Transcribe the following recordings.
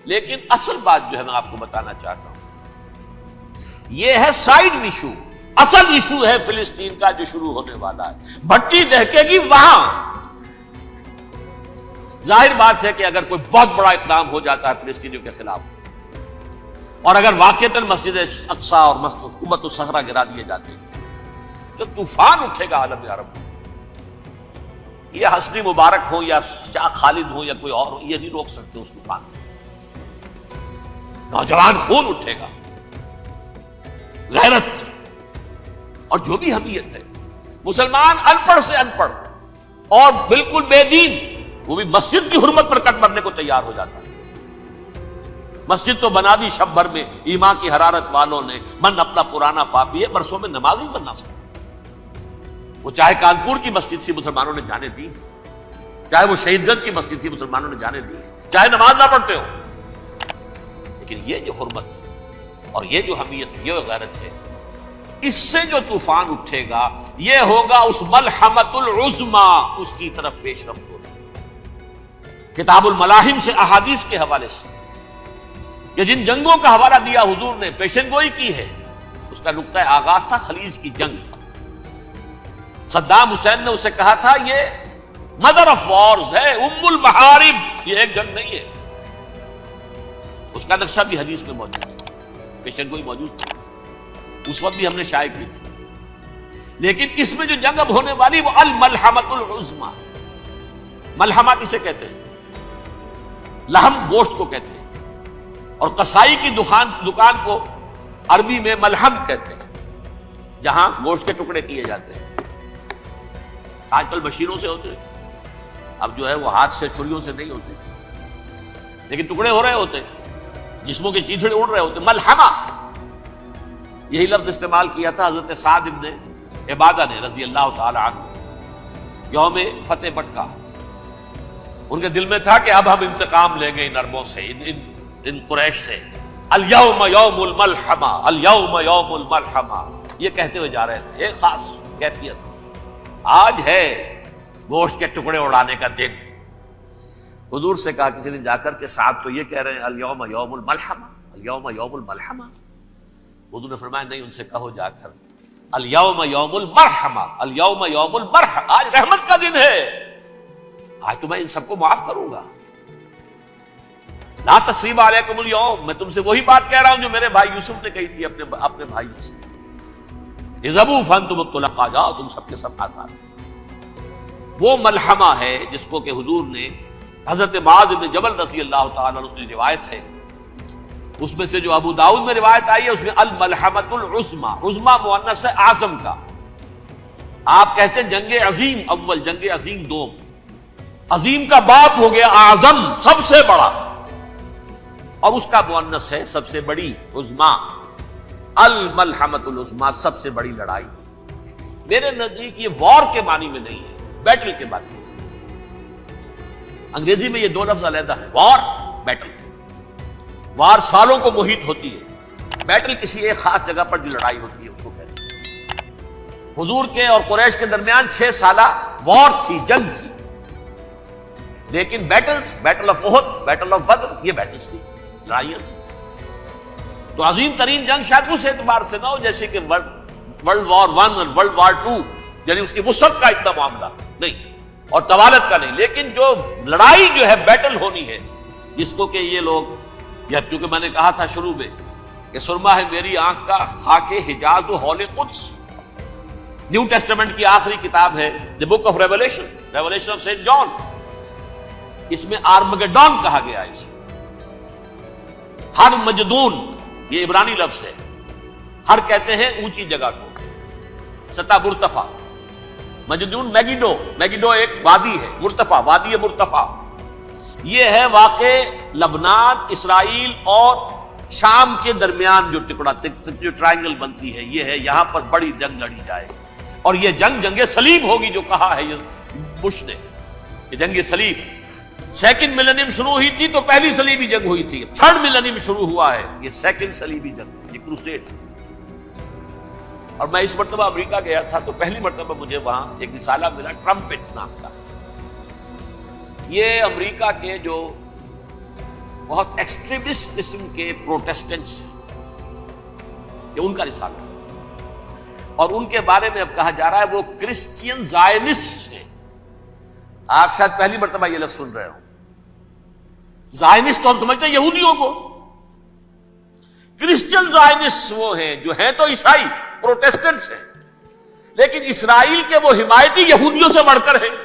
لیکن اصل بات جو ہے میں آپ کو بتانا چاہتا ہوں، یہ ہے سائیڈ ایشو. اصل ایشو ہے فلسطین کا جو شروع ہونے والا ہے. بھٹی دہکے گی وہاں. ظاہر بات ہے کہ اگر کوئی بہت بڑا اقدام ہو جاتا ہے فلسطینیوں کے خلاف، اور اگر واقعتاً مسجد اقصی اور قبۃ الصخرہ گرا دیے جاتے ہیں، تو طوفان اٹھے گا عالم عرب. یہ حسنی مبارک ہو یا شاہ خالد ہو یا کوئی اور ہو، یہ نہیں روک سکتے اس طوفان کو. نوجوان خون اٹھے گا، غیرت اور جو بھی حمیت ہے. مسلمان ان پڑھ سے ان پڑھ اور بالکل بے دین، وہ بھی مسجد کی حرمت پر کٹ مرنے کو تیار ہو جاتا ہے. مسجد تو بنا دی شب بھر میں ایمان کی حرارت والوں نے، من اپنا پرانا پاپی ہے، برسوں میں نماز ہی بننا سکتا. وہ چاہے کانپور کی مسجد تھی مسلمانوں نے جانے دی، چاہے وہ شہید گنج کی مسجد تھی مسلمانوں نے جانے دی، چاہے نماز نہ پڑھتے ہو. لیکن یہ جو حرمت اور یہ جو حمیت، یہ غیرت ہے، اس سے جو طوفان اٹھے گا یہ ہوگا اس ملحمۃ العظمی، اس کی طرف پیش رفت ہوگی. کتاب الملاحم سے احادیث کے حوالے سے کہ جن جنگوں کا حوالہ دیا حضور نے، پیشن گوئی کی ہے، اس کا نقطہ آغاز تھا خلیج کی جنگ. صدام حسین نے اسے کہا تھا یہ مدر آف وارز ہے، ام المحارب، یہ ایک جنگ نہیں ہے. اس کا نقشہ بھی حدیث میں موجود ہے، پیشن گوئی موجود تھی، اس وقت بھی ہم نے شائع کی تھی. لیکن اس میں جو جنگ اب ہونے والی وہ الملحمۃ العظمی. ملحمہ کسے کہتے ہیں؟ لحم گوشت کو کہتے ہیں، اور قصائی کی دکان کو عربی میں ملحم کہتے ہیں، جہاں گوشت کے ٹکڑے کیے جاتے ہیں. آج کل مشینوں سے ہوتے ہیں، اب جو ہے وہ ہاتھ سے چھریوں سے نہیں ہوتے، لیکن ٹکڑے ہو رہے ہوتے ہیں، جسموں کے چیتھڑے اڑ رہے ہوتے ہیں. ملحمہ، یہی لفظ استعمال کیا تھا حضرت سعد ابن عبادہ نے رضی اللہ تعالی عنہ یوم فتح مکہ. ان کے دل میں تھا کہ اب ہم انتقام لیں گے ان عربوں سے، ان قریش سے. الیوم یوم الملحمہ، الیوم یوم الملحمہ، یہ کہتے ہوئے جا رہے تھے. ایک خاص کیفیت، آج ہے گوشت کے ٹکڑے اڑانے کا دن. حضور سے کہا کسی نے جا کر کے سعد تو یہ کہہ رہے ہیں الیوم یوم الملحمہ، الیوم یوم الملحمہ. حضور نے فرمایا نہیں، ان سے کہو جا کر الیوم یوم المرحمہ، الیوم یوم المرحمہ، آج رحمت کا دن ہے، آج تو میں ان سب کو معاف کروں گا. لا تثریب علیکم اليوم، میں تم سے وہی بات کہہ رہا ہوں جو میرے بھائی یوسف نے کہی تھی اپنے بھائیوں سے. اذهبوا فانتم الطلقاء، جاؤ تم سب کے سب آزاد. وہ ملحمہ ہے جس کو کہ حضور نے حضرت معاذ بن جبل رضی اللہ تعالیٰ عنہ کی روایت ہے، اس میں سے جو ابو داؤد میں روایت آئی ہے اس میں الملحمۃ العظمی، عظمی مؤنث ہے اعظم کا. آپ کہتے ہیں جنگ عظیم اول، جنگ عظیم دوم. عظیم کا باپ ہو گیا اعظم، سب سے بڑا، اور اس کا مؤنث ہے سب سے بڑی، عظمی. الملحمۃ العظمی، سب سے بڑی لڑائی. میرے نزدیک یہ وار کے معنی میں نہیں ہے، بیٹل کے معنی میں. انگریزی میں یہ دو لفظ علیحدہ ہے، وار، بیٹل. وار سالوں کو محیط ہوتی ہے، بیٹل کسی ایک خاص جگہ پر جو لڑائی ہوتی ہے اس کو کہتے ہیں. حضور کے اور قریش کے درمیان 6 سالہ وار تھی، جنگ تھی. لیکن battles, battle of Uhud, battle of Badr, یہ بیٹلز تھی، لڑائیاں تھی. تو عظیم ترین جنگ شاید اس اعتبار سے نہ ہو جیسے کہ ورلڈ وار 1 اور ورلڈ وار 2، یعنی اس کی وسعت کا اتنا معاملہ نہیں اور طوالت کا نہیں. لیکن جو لڑائی جو ہے بیٹل ہونی ہے، جس کو کہ یہ لوگ، یا چونکہ میں نے کہا تھا شروع میں کہ سرما ہے میری آنکھ کا خاک حجاز و ہول قدس. نیو ٹیسٹمنٹ کی آخری کتاب ہے the book of Revelation, Revelation of Saint John. اس میں آرمگڈون کہا گیا ہے. ہر مجدون، یہ عبرانی لفظ ہے. ہر کہتے ہیں اونچی جگہ کو، سطح مرتفع. مجدون میگیڈو، میگیڈو ایک وادی ہے، مرتفع، وادی مرتفع. یہ ہے واقع لبنان، اسرائیل اور شام کے درمیان جو ٹکڑا، جو ٹرائنگل بنتی ہے، یہ ہے. یہاں پر بڑی جنگ لڑی جائے، اور یہ جنگ صلیب ہوگی جو کہا ہے بش نے، یہ جنگ صلیب. سیکنڈ ملینیم شروع ہوئی تھی تو پہلی صلیبی جنگ ہوئی تھی. تھرڈ ملینیم شروع ہوا ہے، یہ سیکنڈ صلیبی جنگ، یہ کروسیڈ. اور میں اس مرتبہ امریکہ گیا تھا تو پہلی مرتبہ مجھے وہاں ایک رسالہ ملا ٹرمپٹ نام کا. یہ امریکہ کے جو بہت ایکسٹریمسٹ قسم کے پروٹیسٹنٹس ہیں، یہ ان کا رسالہ ہے، اور ان کے بارے میں اب کہا جا رہا ہے وہ کرسچین زائنسٹ ہیں۔ آپ شاید پہلی مرتبہ یہ لفظ سن رہے ہو۔ زائنسٹ تو ہم سمجھتے ہیں یہودیوں کو، کرسچین زائنسٹ وہ ہیں جو ہیں تو عیسائی پروٹیسٹنٹس ہیں، لیکن اسرائیل کے وہ حمایتی یہودیوں سے بڑھ کر ہیں۔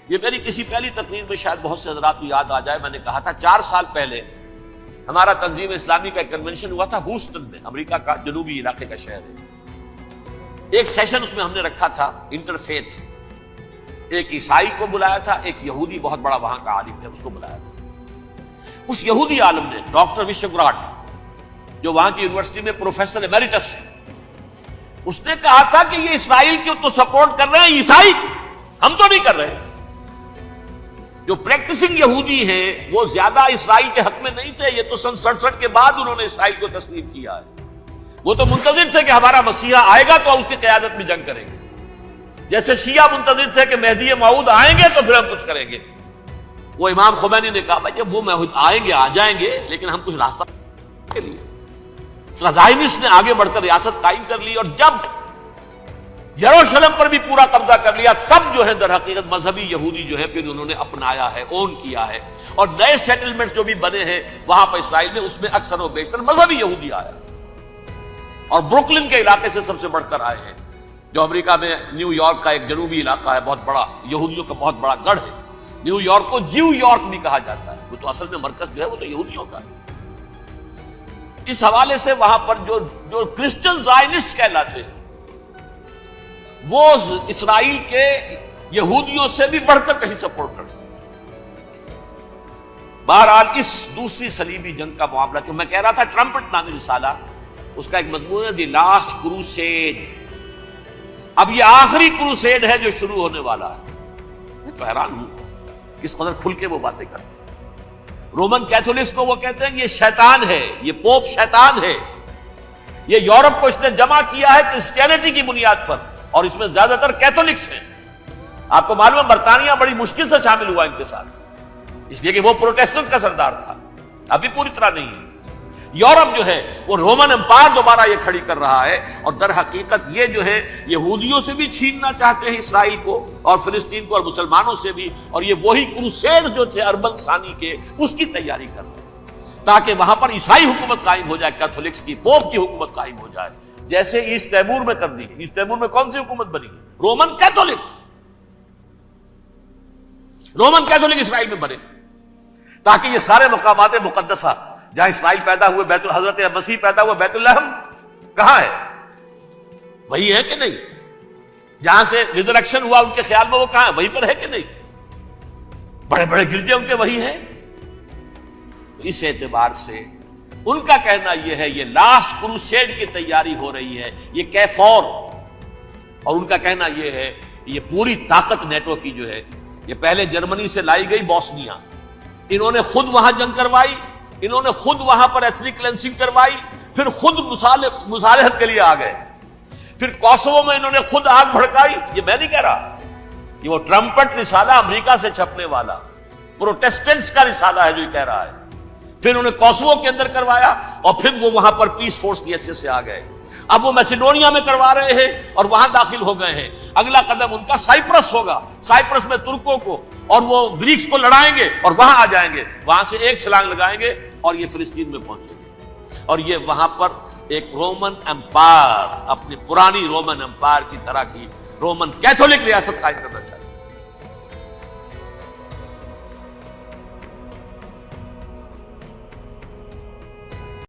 یہ میری کسی پہلی تقریر میں شاید بہت سے حضرات کو یاد آ جائے، میں نے کہا تھا 4 سال پہلے ہمارا تنظیم اسلامی کا ایک کنونشن ہوا تھا ہیوسٹن میں، امریکہ کا جنوبی علاقے کا شہر ہے۔ ایک سیشن اس میں ہم نے رکھا تھا انٹرفیتھ، ایک عیسائی کو بلایا تھا، ایک یہودی بہت بڑا وہاں کا عالم ہے اس کو بلایا تھا۔ اس یہودی عالم نے ڈاکٹر وشوگراٹ، جو وہاں کی یونیورسٹی میں پروفیسر ایمیریٹس ہے، اس نے کہا تھا کہ یہ اسرائیل کی تو سپورٹ کر رہے ہیں عیسائی، ہم تو نہیں کر رہے۔ جو پریکٹسنگ یہودی ہیں وہ زیادہ اسرائیل کے حق میں نہیں تھے، یہ تو سن 67 کے بعد انہوں نے اسرائیل کو تسلیم کیا ہے۔ وہ تو منتظر تھے کہ ہمارا مسیحا آئے گا تو اس کی قیادت میں جنگ کریں گے، جیسے شیعہ منتظر تھے کہ مہدی موعود آئیں گے تو پھر ہم کچھ کریں گے۔ وہ امام خمینی نے کہا بھائی جب وہ آئیں گے آ جائیں گے، لیکن ہم کچھ راستہ کے لیے۔ زائنسٹ نے آگے بڑھ کر ریاست قائم کر لی، اور جب یروشلم پر بھی پورا قبضہ کر لیا، تب جو ہے در حقیقت مذہبی یہودی جو ہے پھر انہوں نے اپنایا ہے، اون کیا ہے، اور نئے سیٹلمنٹس جو بھی بنے ہیں وہاں پر اسرائیل میں، اس میں اکثر و بیشتر مذہبی یہودی آیا، اور بروکلن کے علاقے سے سب سے بڑھ کر آئے ہیں، جو امریکہ میں نیو یارک کا ایک جنوبی علاقہ ہے، بہت بڑا یہودیوں کا بہت بڑا گڑھ ہے۔ نیو یارک کو جیو یارک بھی کہا جاتا ہے، وہ تو اصل میں مرکز جو ہے وہ تو یہودیوں کا ہے۔ اس حوالے سے وہاں پر جو کرسچن زائنسٹ کہلاتے ہیں وہ اسرائیل کے یہودیوں سے بھی بڑھ کر کہیں سپورٹ کرتے ہیں۔ بہرحال اس دوسری صلیبی جنگ کا معاملہ جو میں کہہ رہا تھا، ٹرمپٹ نامی رسالہ، اس کا ایک مضمون ہے دی لاسٹ کروسیڈ۔ اب یہ آخری کروسیڈ ہے جو شروع ہونے والا ہے۔ میں تو حیران ہوں کس قدر کھل کے وہ باتیں کرتے ہیں۔ رومن کیتھولکس کو وہ کہتے ہیں یہ شیطان ہے، یہ پوپ شیطان ہے، یہ یورپ کو اس نے جمع کیا ہے کرسچینٹی کی بنیاد پر، اور اس میں زیادہ تر کیتھولکس ہیں۔ آپ کو معلوم ہے برطانیہ بڑی مشکل سے شامل ہوا ان کے ساتھ، اس لیے کہ وہ پروٹیسٹنٹس کا سردار تھا، ابھی پوری طرح نہیں ہے۔ یورپ جو ہے وہ رومن امپائر دوبارہ یہ کھڑی کر رہا ہے، اور در حقیقت یہ جو ہے یہودیوں سے بھی چھیننا چاہتے ہیں اسرائیل کو اور فلسطین کو، اور مسلمانوں سے بھی، اور یہ وہی کروسیڈ جو تھے اربن ثانی کے، اس کی تیاری کر رہے ہیں تاکہ وہاں پر عیسائی حکومت قائم ہو جائے، کیتھولکس کی، پوپ کی حکومت قائم ہو جائے، جیسے ایسٹ تیمور میں کر دی ہے۔ ایسٹ تیمور میں کون سی حکومت بنی ہے؟ رومن کیتھولک، رومن کیتھولک اسرائیل میں بنے، تاکہ یہ سارے مقامات مقدسہ جہاں اسرائیل پیدا ہوئے، بیت حضرت مسیح پیدا ہوا، بیت لحم کہاں ہے؟ وہی ہے کہ نہیں؟ جہاں سے ریزریکشن ہوا ان کے خیال میں وہ کہاں ہے؟ وہیں پر ہے کہ نہیں؟ بڑے بڑے گرجے ان کے وہی ہیں۔ اس اعتبار سے ان کا کہنا یہ ہے یہ لاسٹ کروسیڈ کی تیاری ہو رہی ہے، یہ کیفور، اور ان کا کہنا یہ ہے یہ پوری طاقت نیٹو کی جو ہے، یہ پہلے جرمنی سے لائی گئی بوسنیا، انہوں نے خود وہاں جنگ کروائی، انہوں نے خود وہاں پر ایتھنک کلینسنگ کروائی، پھر خود مصالحت کے لیے آ گئے، پھر کوسوو میں انہوں نے خود آگ بھڑکائی۔ یہ میں نہیں کہہ رہا، یہ وہ ٹرمپٹ رسالہ امریکہ سے چھپنے والا پروٹیسٹنٹس کا رسالہ ہے جو یہ کہہ رہا ہے۔ پھر انہوں نے کوسوو کے اندر کروایا، اور پھر وہ وہاں پر پیس فورس کی حیثیت سے آ گئے۔ اب وہ میسیڈونیا میں کروا رہے ہیں اور وہاں داخل ہو گئے ہیں۔ اگلا قدم ان کا سائپرس ہوگا، سائپرس میں ترکوں کو اور وہ گریکس کو لڑائیں گے اور وہاں آ جائیں گے، وہاں سے ایک چھلانگ لگائیں گے اور یہ فلسطین میں پہنچیں گے، اور یہ وہاں پر ایک رومن امپائر، اپنی پرانی رومن امپائر کی طرح کی رومن کیتھولک ریاست قائم کرنا چاہتے ہیں۔